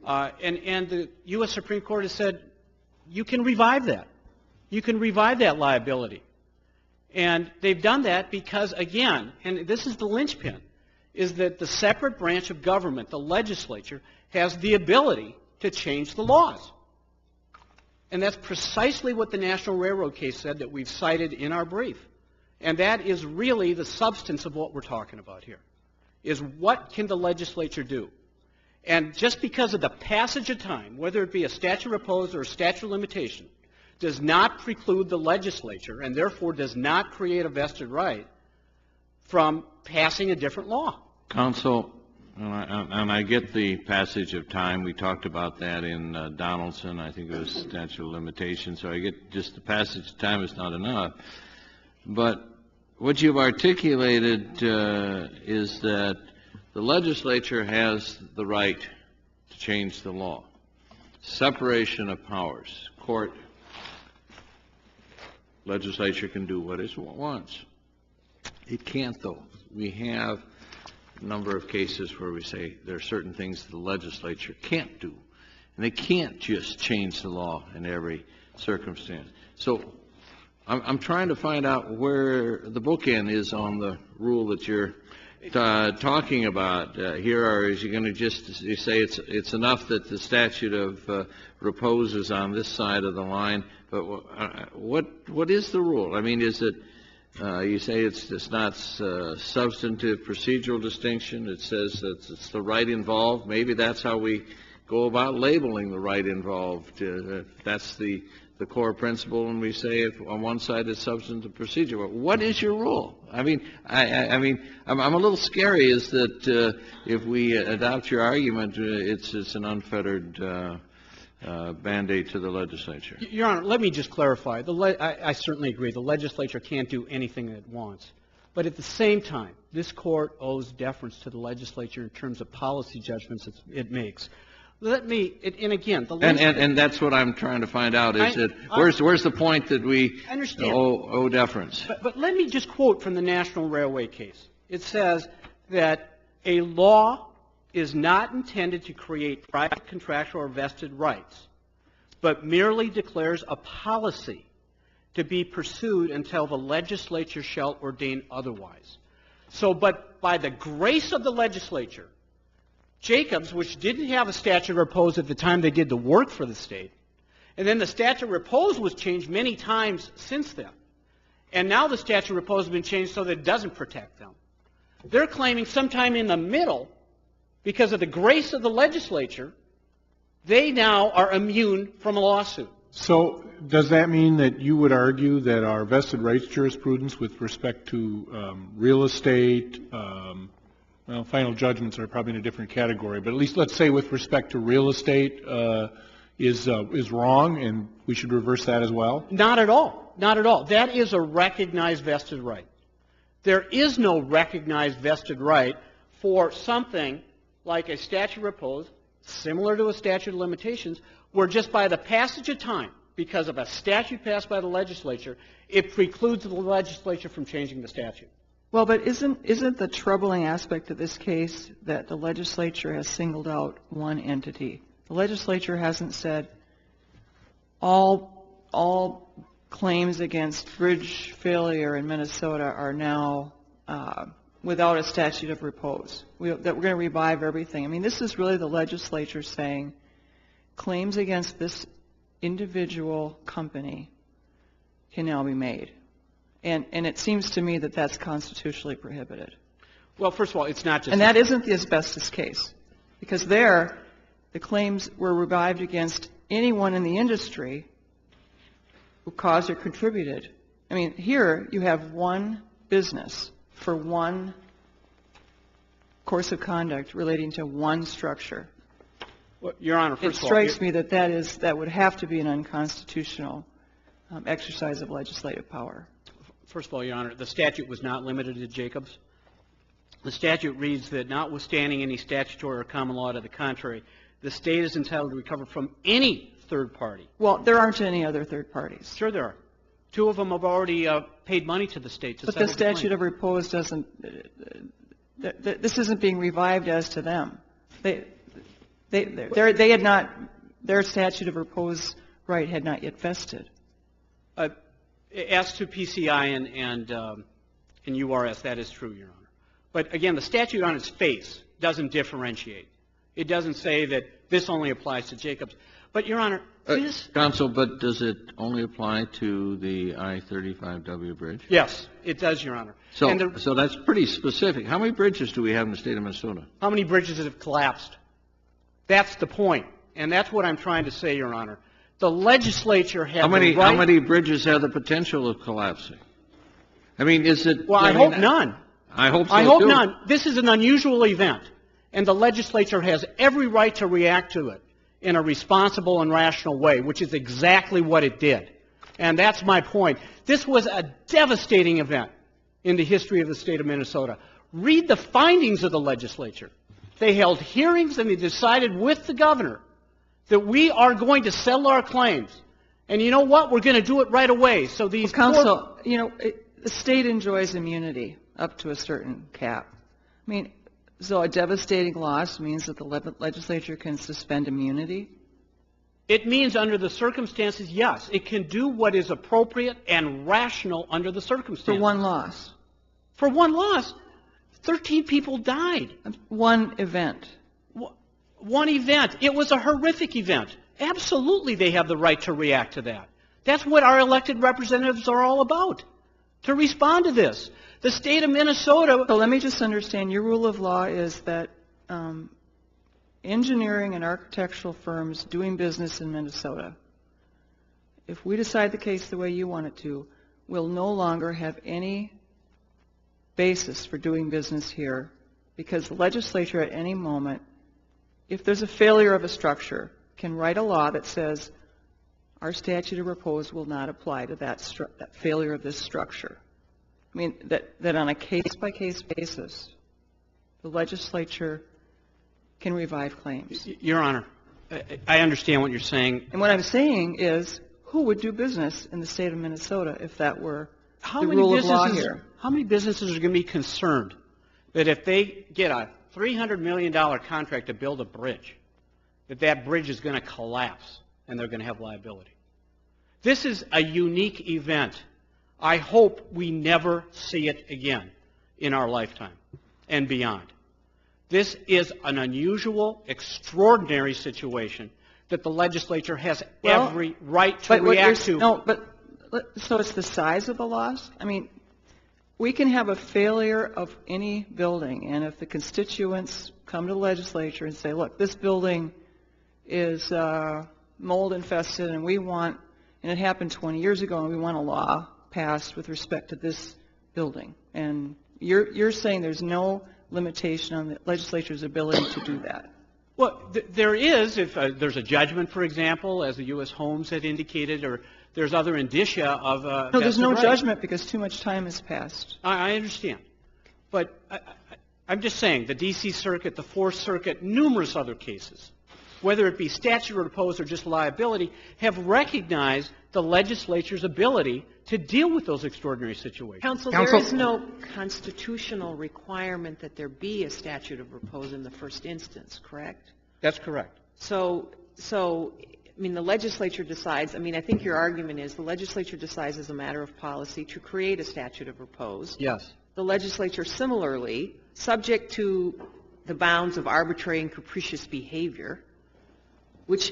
Speaker 7: And the U.S. Supreme Court has said, you can revive that. You can revive that liability. And they've done that because, again, and this is the linchpin, is that the separate branch of government, the legislature, has the ability to change the laws. And that's precisely what the National Railroad case said that we've cited in our brief. And that is really the substance of what we're talking about here, is what can the legislature do? And just because of the passage of time, whether it be a statute of repose or a statute of limitation, does not preclude the legislature, and therefore does not create a vested right, from passing a different law.
Speaker 2: Counsel, and I get the passage of time. We talked about that in Donaldson. I think it was statute of limitations. So I get just the passage of time is not enough. But what you've articulated is that the legislature has the right to change the law. Separation of powers. Court, legislature can do what it wants. It can't, though. We have a number of cases where we say there are certain things the legislature can't do. And they can't just change the law in every circumstance. So I'm trying to find out where the bookend is on the rule that you're talking about. Is you going to just say it's enough that the statute of repose is on this side of the line, but what is the rule? I mean, is it You say it's not substantive procedural distinction. It says that it's the right involved. Maybe that's how we go about labeling the right involved. That's the core principle when we say if on one side it's substantive procedure. What is your rule? I mean, I'm a little scary is that if we adopt your argument, it's an unfettered mandate to the legislature.
Speaker 7: Your Honor, let me just clarify. I certainly agree. The legislature can't do anything it wants. But at the same time, this Court owes deference to the legislature in terms of policy judgments it makes. And again,
Speaker 2: and that's what I'm trying to find out is where's the point that we owe deference?
Speaker 7: But let me just quote from the National Railway case. It says that a law is not intended to create private, contractual, or vested rights, but merely declares a policy to be pursued until the legislature shall ordain otherwise. So, but by the grace of the legislature, Jacobs, which didn't have a statute of repose at the time they did the work for the state, and then the statute of repose was changed many times since then, and now the statute of repose has been changed so that it doesn't protect them. They're claiming sometime in the middle, because of the grace of the legislature, they now are immune from a lawsuit.
Speaker 8: So does that mean that you would argue that our vested rights jurisprudence with respect to real estate, well, final judgments are probably in a different category, but at least let's say with respect to real estate is wrong and we should reverse that as well?
Speaker 7: Not at all. Not at all. That is a recognized vested right. There is no recognized vested right for something like a statute of repose, similar to a statute of limitations, where just by the passage of time, because of a statute passed by the legislature, it precludes the legislature from changing the statute.
Speaker 5: Well, but isn't the troubling aspect of this case that the legislature has singled out one entity? The legislature hasn't said all claims against bridge failure in Minnesota are now without a statute of repose, that we're going to revive everything. I mean, this is really the legislature saying claims against this individual company can now be made. And it seems to me that that's constitutionally prohibited.
Speaker 7: Well, first of all, it's not just...
Speaker 5: And that isn't the asbestos case, because there the claims were revived against anyone in the industry who caused or contributed. I mean, here you have one business for one course of conduct relating to one structure.
Speaker 7: Well, Your Honor, first of all...
Speaker 5: It strikes me that that would have to be an unconstitutional exercise of legislative power.
Speaker 7: First of all, Your Honor, the statute was not limited to Jacobs. The statute reads that notwithstanding any statutory or common law to the contrary, the state is entitled to recover from any third party.
Speaker 5: Well, there aren't any other third parties.
Speaker 7: Sure there are. Two of them have already paid money to the state to settle the claim.
Speaker 5: But the statute of repose doesn't, this isn't being revived as to them. They had not, their statute of repose right had not yet vested.
Speaker 7: As to PCI and URS, that is true, Your Honor. But again, the statute on its face doesn't differentiate. It doesn't say that this only applies to Jacobs. But, Your Honor, this...
Speaker 2: Counsel, but does it only apply to the I-35W bridge?
Speaker 7: Yes, it does, Your Honor.
Speaker 2: So that's pretty specific. How many bridges do we have in the state of Minnesota?
Speaker 7: How many bridges have collapsed? That's the point. And that's what I'm trying to say, Your Honor. The legislature has the right...
Speaker 2: How many bridges have the potential of collapsing? I mean, is it...
Speaker 7: Well, I hope none.
Speaker 2: I hope so,
Speaker 7: I hope
Speaker 2: too.
Speaker 7: none. This is an unusual event, and the legislature has every right to react to it in a responsible and rational way, which is exactly what it did. And that's my point. This was a devastating event in the history of the state of Minnesota. Read the findings of the legislature. They held hearings and they decided with the governor that we are going to settle our claims. And you know what? We're going to do it right away. So these...
Speaker 5: Well, Counsel, you know, the state enjoys immunity up to a certain cap. I mean, so a devastating loss means that the legislature can suspend immunity?
Speaker 7: It means under the circumstances, yes. It can do what is appropriate and rational under the circumstances.
Speaker 5: For one loss?
Speaker 7: For one loss. 13 people died.
Speaker 5: One event.
Speaker 7: One event. It was a horrific event. Absolutely they have the right to react to that. That's what our elected representatives are all about. to respond to this. The state of Minnesota...
Speaker 5: So let me just understand, your rule of law is that engineering and architectural firms doing business in Minnesota, if we decide the case the way you want it to, will no longer have any basis for doing business here, because the legislature at any moment, if there's a failure of a structure, can write a law that says our statute of repose will not apply to that failure of this structure. I mean, that on a case-by-case basis, the legislature can revive claims.
Speaker 7: Your Honor, I understand what you're saying.
Speaker 5: And what I'm saying is, who would do business in the state of Minnesota if that were the rule of law here?
Speaker 7: How many businesses are going to be concerned that if they get a $300 million contract to build a bridge, that bridge is going to collapse and they're going to have liability? This is a unique event. I hope we never see it again in our lifetime and beyond. This is an unusual, extraordinary situation that the legislature has every right to react to.
Speaker 5: No, but so it's the size of the loss? I mean, we can have a failure of any building, and if the constituents come to the legislature and say, look, this building is mold infested and we want, and it happened 20 years ago, and we want a law passed with respect to this building. And you're saying there's no limitation on the legislature's ability to do that?
Speaker 7: Well, there is, if there's a judgment, for example, as the U.S. Holmes had indicated, or there's other indicia of
Speaker 5: no, there's no judgment because too much time has passed.
Speaker 7: I understand. But I'm just saying, the D.C. Circuit, the Fourth Circuit, numerous other cases, whether it be statute of repose or just liability, have recognized the legislature's ability to deal with those extraordinary situations.
Speaker 4: Counsel, there is no constitutional requirement that there be a statute of repose in the first instance, correct?
Speaker 7: That's correct.
Speaker 4: So, I mean, the legislature decides, I mean, I think your argument is the legislature decides as a matter of policy to create a statute of repose.
Speaker 7: Yes.
Speaker 4: The legislature similarly, subject to the bounds of arbitrary and capricious behavior, which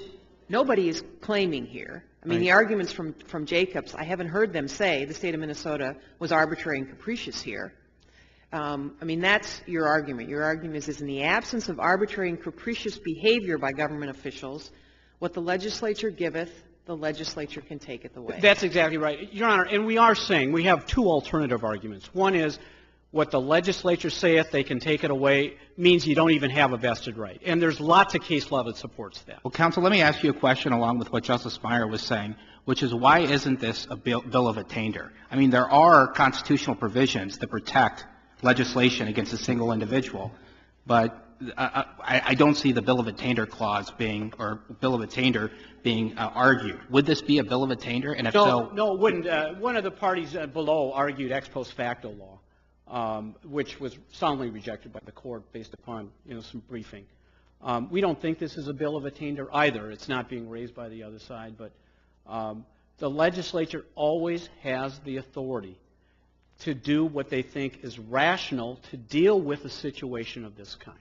Speaker 4: nobody is claiming here. I mean, the arguments from Jacobs, I haven't heard them say the state of Minnesota was arbitrary and capricious here. I mean, that's your argument. Your argument is in the absence of arbitrary and capricious behavior by government officials, what the legislature giveth, the legislature can take it away.
Speaker 7: That's exactly right. Your Honor, and we are saying we have two alternative arguments. One is what the legislature saith they can take it away means you don't even have a vested right. And there's lots of case law that supports that.
Speaker 6: Well, counsel, let me ask you a question along with what Justice Meyer was saying, which is why isn't this a bill of attainder? I mean, there are constitutional provisions that protect legislation against a single individual, but I don't see the bill of attainder clause being, or bill of attainder being argued. Would this be a bill of attainder? And if so...
Speaker 7: No, it wouldn't. One of the parties below argued ex post facto law, which was soundly rejected by the court based upon, some briefing. We don't think this is a bill of attainder either. It's not being raised by the other side, but the legislature always has the authority to do what they think is rational to deal with a situation of this kind.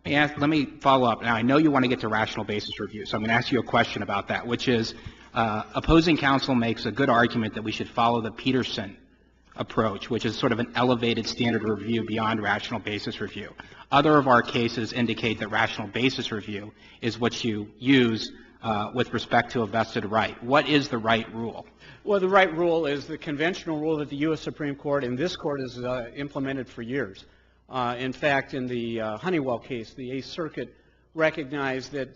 Speaker 6: Let me follow up. Now, I know you want to get to rational basis review, so I'm going to ask you a question about that, which is opposing counsel makes a good argument that we should follow the Peterson approach, which is sort of an elevated standard of review beyond rational basis review. Other of our cases indicate that rational basis review is what you use with respect to a vested right. What is the right rule?
Speaker 7: Well, the right rule is the conventional rule that the U.S. Supreme Court and this Court has implemented for years. In fact, in the Honeywell case, the Eighth Circuit recognized that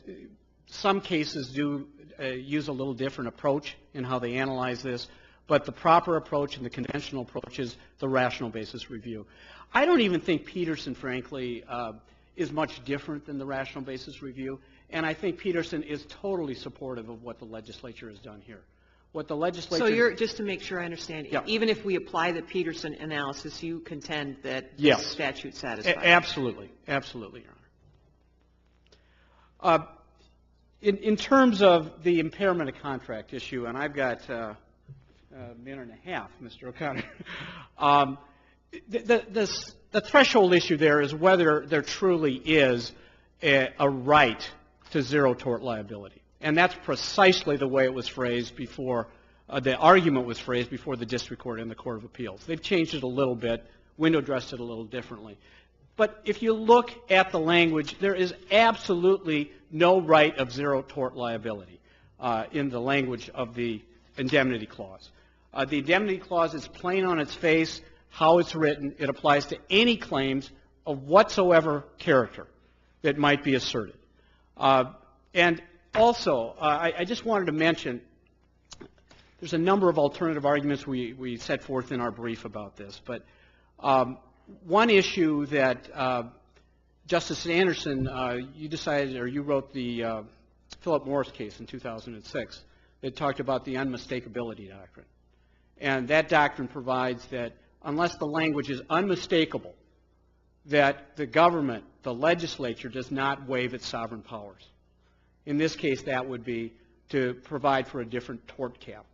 Speaker 7: some cases do use a little different approach in how they analyze this, but the proper approach and the conventional approach is the rational basis review. I don't even think Peterson, frankly, is much different than the rational basis review, and I think Peterson is totally supportive of what the legislature has done here. What the legislature...
Speaker 4: So you're, just to make sure I understand,
Speaker 7: yeah.
Speaker 4: Even if we apply the Peterson analysis, you contend that the statute satisfies?
Speaker 7: Absolutely. Absolutely, Your Honor. In terms of the impairment of contract issue, and I've got a minute and a half, Mr. O'Connor, the threshold issue there is whether there truly is a right to zero tort liability. And that's precisely the way it was phrased before the argument was phrased before the district court and the Court of Appeals. They've changed it a little bit, window dressed it a little differently. But if you look at the language, there is absolutely no right of zero tort liability in the language of the indemnity clause. The indemnity clause is plain on its face, how it's written. It applies to any claims of whatsoever character that might be asserted. And also, I just wanted to mention, there's a number of alternative arguments we set forth in our brief about this, but one issue that Justice Anderson, you decided, or you wrote the Philip Morris case in 2006 that talked about the unmistakability doctrine. And that doctrine provides that unless the language is unmistakable, that the government, the legislature, does not waive its sovereign powers. In this case, that would be to provide for a different tort cap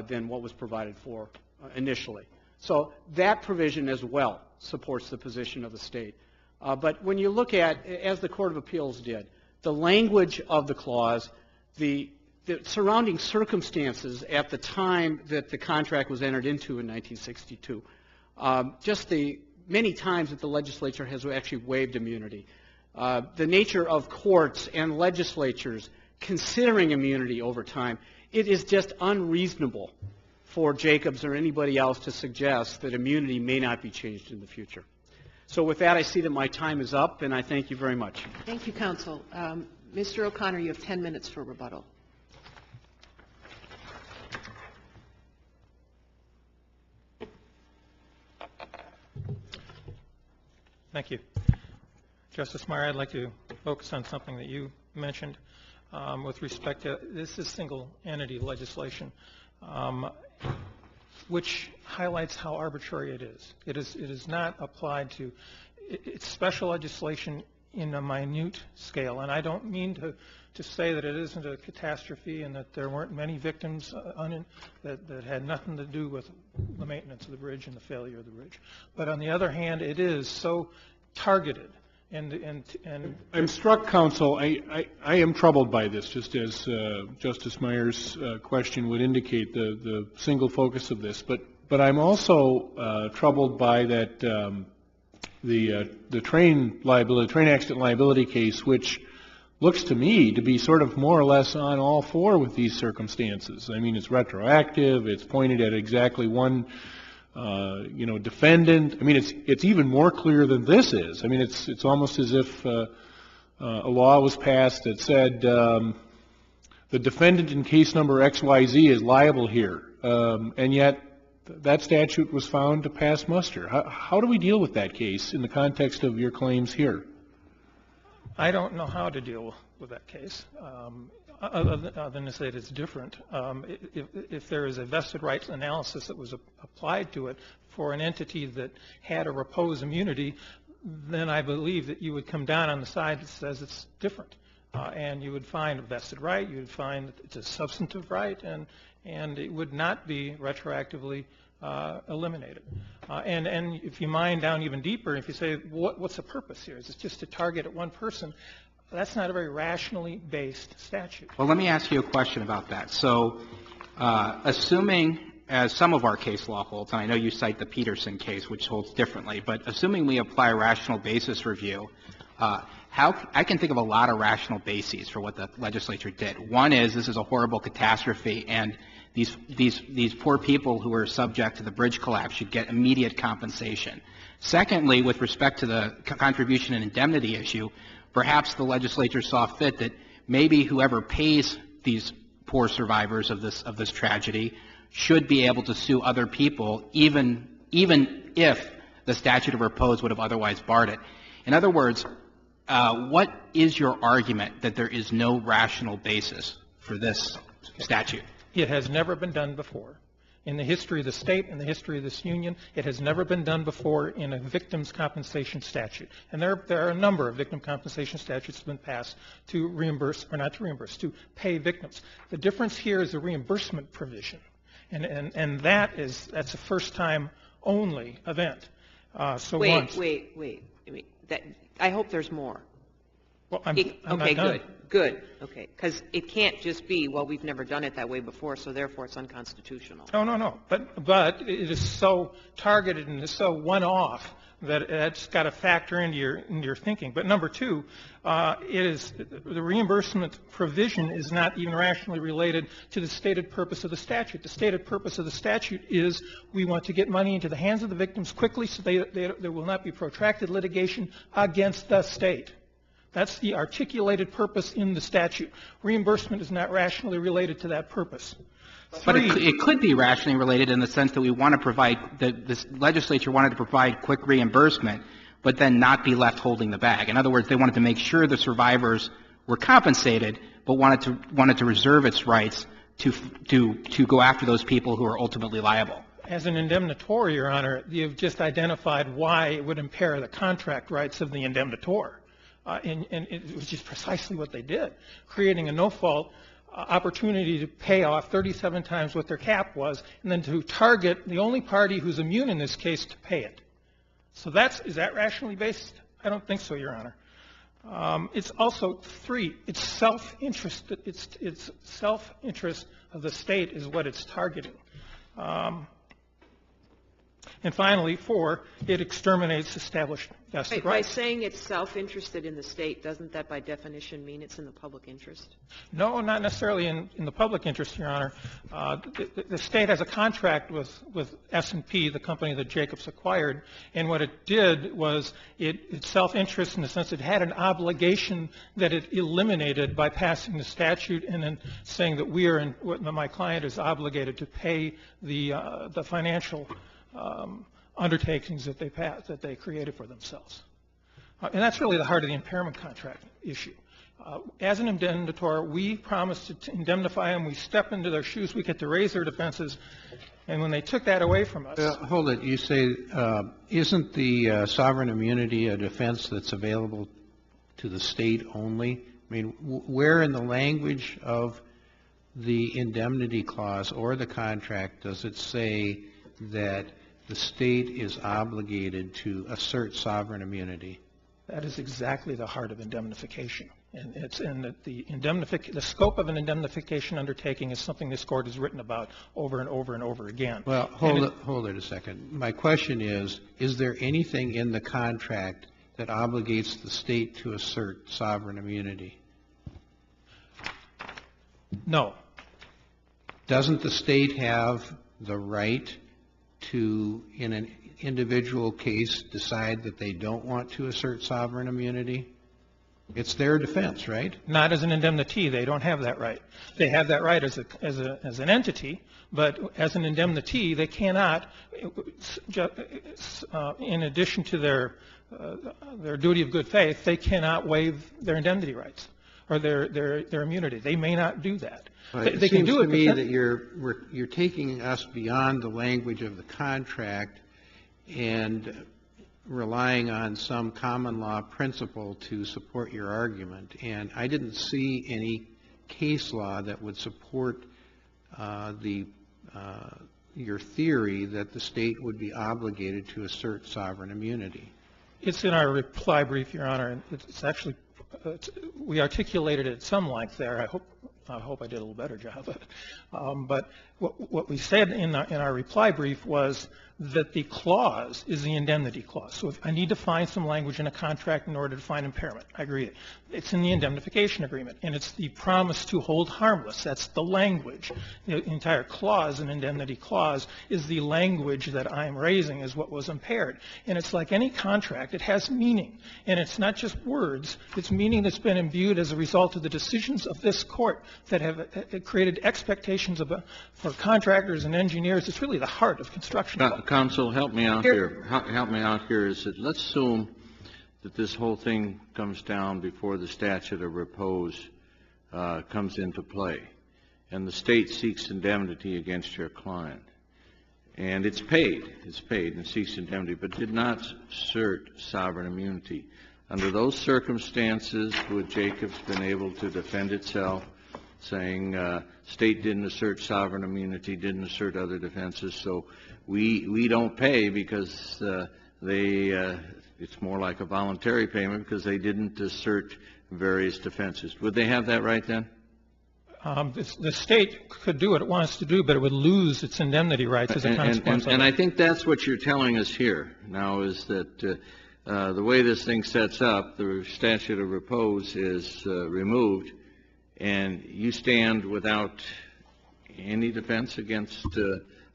Speaker 7: than what was provided for initially. So that provision as well supports the position of the state. But when you look at, as the Court of Appeals did, the language of the clause, the surrounding circumstances at the time that the contract was entered into in 1962, just the many times that the legislature has actually waived immunity, the nature of courts and legislatures considering immunity over time, it is just unreasonable for Jacobs or anybody else to suggest that immunity may not be changed in the future. So with that, I see that my time is up, and I thank you very much.
Speaker 4: Thank you, counsel. Mr. O'Connor, you have 10 minutes for rebuttal.
Speaker 1: Thank you. Justice Meyer, I'd like to focus on something that you mentioned with respect to this is single entity legislation, which highlights how arbitrary it is. It is not applied to, it's special legislation in a minute scale, and I don't mean to say that it isn't a catastrophe and that there weren't many victims that had nothing to do with the maintenance of the bridge and the failure of the bridge. But on the other hand, it is so targeted. And
Speaker 8: I'm struck, counsel. I am troubled by this, just as Justice Meyer's question would indicate, the single focus of this. But I'm also troubled by that the train accident liability case, which looks to me to be sort of more or less on all four with these circumstances. I mean, it's retroactive. It's pointed at exactly one defendant. I mean, it's even more clear than this is. I mean, it's almost as if a law was passed that said the defendant in case number XYZ is liable here, and yet that statute was found to pass muster. How do we deal with that case in the context of your claims here?
Speaker 1: I don't know how to deal with that case, other than to say that it's different. If there is a vested rights analysis that was applied to it for an entity that had a repose immunity, then I believe that you would come down on the side that says it's different. And you would find a vested right, you would find that it's a substantive right, and it would not be retroactively eliminated. And if you mine down even deeper, if you say, what's the purpose here? Is it just to target at one person? That's not a very rationally based statute.
Speaker 6: Well, let me ask you a question about that. So assuming, as some of our case law holds, and I know you cite the Peterson case, which holds differently, but assuming we apply a rational basis review, I can think of a lot of rational bases for what the legislature did. One is this is a horrible catastrophe, and these poor people who are subject to the bridge collapse should get immediate compensation. Secondly, with respect to the contribution and indemnity issue, perhaps the legislature saw fit that maybe whoever pays these poor survivors of this tragedy should be able to sue other people, even if the statute of repose would have otherwise barred it. In other words, what is your argument that there is no rational basis for this statute?
Speaker 1: It has never been done before. In the history of the state, in the history of this union, it has never been done before in a victim's compensation statute. And there are a number of victim compensation statutes that have been passed to reimburse, or not to reimburse, to pay victims. The difference here is the reimbursement provision. And that's a first time only event.
Speaker 4: Wait. I hope there's more.
Speaker 1: Well, I'm
Speaker 4: okay,
Speaker 1: not done.
Speaker 4: good. Good, okay, because it can't just be, well, we've never done it that way before, so therefore it's unconstitutional.
Speaker 1: No. But it is so targeted and is so one-off that it's got to factor into your thinking. But number two, the reimbursement provision is not even rationally related to the stated purpose of the statute. The stated purpose of the statute is we want to get money into the hands of the victims quickly so there will not be protracted litigation against the state. That's the articulated purpose in the statute. Reimbursement is not rationally related to that purpose.
Speaker 6: But it could be rationally related in the sense that we want to provide, this legislature wanted to provide quick reimbursement, but then not be left holding the bag. In other words, they wanted to make sure the survivors were compensated, but wanted to reserve its rights to go after those people who are ultimately liable.
Speaker 1: As an indemnitor, Your Honor, you've just identified why it would impair the contract rights of the indemnitor. And it was just precisely what they did, creating a no-fault opportunity to pay off 37 times what their cap was, and then to target the only party who's immune in this case to pay it. So is that rationally based? I don't think so, Your Honor. It's also it's self-interest. It's self-interest of the state is what it's targeting. And finally, 4, it exterminates established vested rights.
Speaker 4: By saying it's self-interested in the state, doesn't that by definition mean it's in the public interest?
Speaker 1: No, not necessarily in the public interest, Your Honor. The state has a contract with S&P, the company that Jacobs acquired, and what it did was it's self-interest in the sense it had an obligation that it eliminated by passing the statute and then saying that my client is obligated to pay the financial undertakings that they created for themselves. And that's really the heart of the impairment contract issue. As an indemnitor, we promise to indemnify them. We step into their shoes. We get to raise their defenses. And when they took that away from us...
Speaker 3: Hold it. You say, isn't the sovereign immunity a defense that's available to the state only? I mean, where in the language of the indemnity clause or the contract does it say that the state is obligated to assert sovereign immunity?
Speaker 1: That is exactly the heart of indemnification. And it's in the scope of an indemnification undertaking is something this Court has written about over and over and over again.
Speaker 3: Well, hold it a second. My question is there anything in the contract that obligates the state to assert sovereign immunity?
Speaker 1: No.
Speaker 3: Doesn't the state have the right to, in an individual case, decide that they don't want to assert sovereign immunity? It's their defense, right?
Speaker 1: Not as an indemnity. They don't have that right. They have that right as an entity, but as an indemnity, they cannot, in addition to their duty of good faith, they cannot waive their indemnity rights or their immunity. They may not do that.
Speaker 3: It seems to me that you're taking us beyond the language of the contract and relying on some common law principle to support your argument. And I didn't see any case law that would support your theory that the state would be obligated to assert sovereign immunity.
Speaker 1: It's in our reply brief, Your Honor, and it's actually we articulated it at some length there. I hope I did a little better job of it. But what we said in our reply brief was that the clause is the indemnity clause. So if I need to find some language in a contract in order to find impairment, I agree. It's in the indemnification agreement, and it's the promise to hold harmless. That's the language. The entire clause, an indemnity clause, is the language that I'm raising as what was impaired. And it's like any contract. It has meaning, and it's not just words. It's meaning that's been imbued as a result of the decisions of this Court that have created expectations for contractors and engineers. It's really the heart of construction.
Speaker 2: Counsel, help me out here. Help me out here. Is that let's assume that this whole thing comes down before the statute of repose comes into play, and the state seeks indemnity against your client, and it's paid and seeks indemnity, but did not assert sovereign immunity. Under those circumstances, would Jacobs been able to defend itself, saying state didn't assert sovereign immunity, didn't assert other defenses, so we don't pay because it's more like a voluntary payment because they didn't assert various defenses. Would they have that right then?
Speaker 1: The state could do what it wants to do, but it would lose its indemnity rights as a consequence of it.
Speaker 2: And I think that's what you're telling us here now, is that the way this thing sets up, the statute of repose is removed, and you stand without any defense against,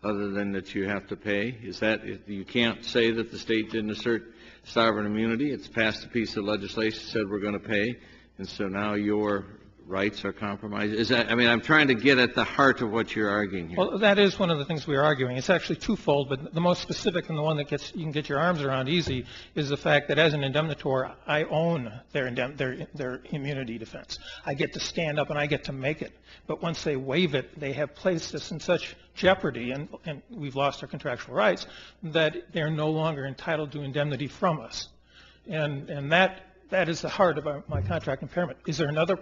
Speaker 2: other than that you have to pay? Is that, you can't say that the state didn't assert sovereign immunity? It's passed a piece of legislation, said we're going to pay, and so now your rights are compromised? Is that, I mean, I'm trying to get at the heart of what you're arguing here.
Speaker 1: Well, that is one of the things we are arguing. It's actually twofold, but the most specific and the one that you can get your arms around easy is the fact that as an indemnitor, I own their immunity defense. I get to stand up and I get to make it. But once they waive it, they have placed us in such jeopardy, and we've lost our contractual rights, that they're no longer entitled to indemnity from us. And that is the heart of my contract impairment. Is there another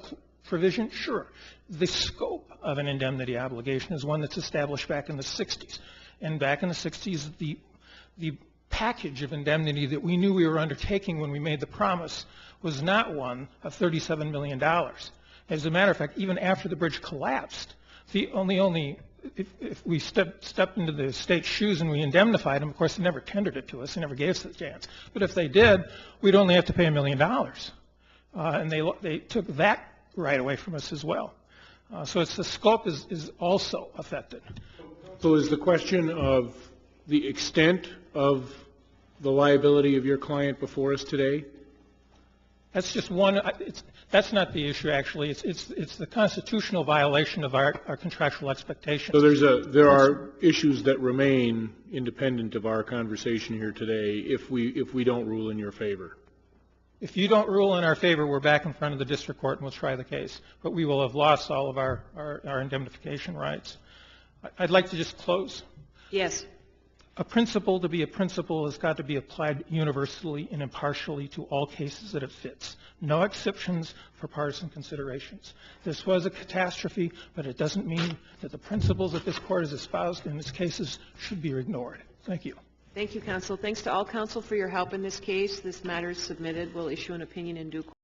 Speaker 1: provision? Sure. The scope of an indemnity obligation is one that's established back in the 60s. And back in the 60s, the package of indemnity that we knew we were undertaking when we made the promise was not one of $37 million. As a matter of fact, even after the bridge collapsed, if we stepped into the state's shoes and we indemnified them, of course, they never tendered it to us. They never gave us a chance. But if they did, we'd only have to pay $1 million. And they took that right away from us as well. So the scope is also affected.
Speaker 8: So is the question of the extent of the liability of your client before us today?
Speaker 1: That's just one. That's not the issue, actually. It's the constitutional violation of our contractual expectations.
Speaker 8: So there are issues that remain independent of our conversation here today if we don't rule in your favor.
Speaker 1: If you don't rule in our favor, we're back in front of the district court and we'll try the case. But we will have lost all of our indemnification rights. I'd like to just close.
Speaker 4: Yes.
Speaker 1: A principle, to be a principle, has got to be applied universally and impartially to all cases that it fits. No exceptions for partisan considerations. This was a catastrophe, but it doesn't mean that the principles that this court has espoused in its cases should be ignored. Thank you.
Speaker 4: Thank you, counsel. Thanks to all counsel for your help in this case. This matter is submitted. We'll issue an opinion in due course.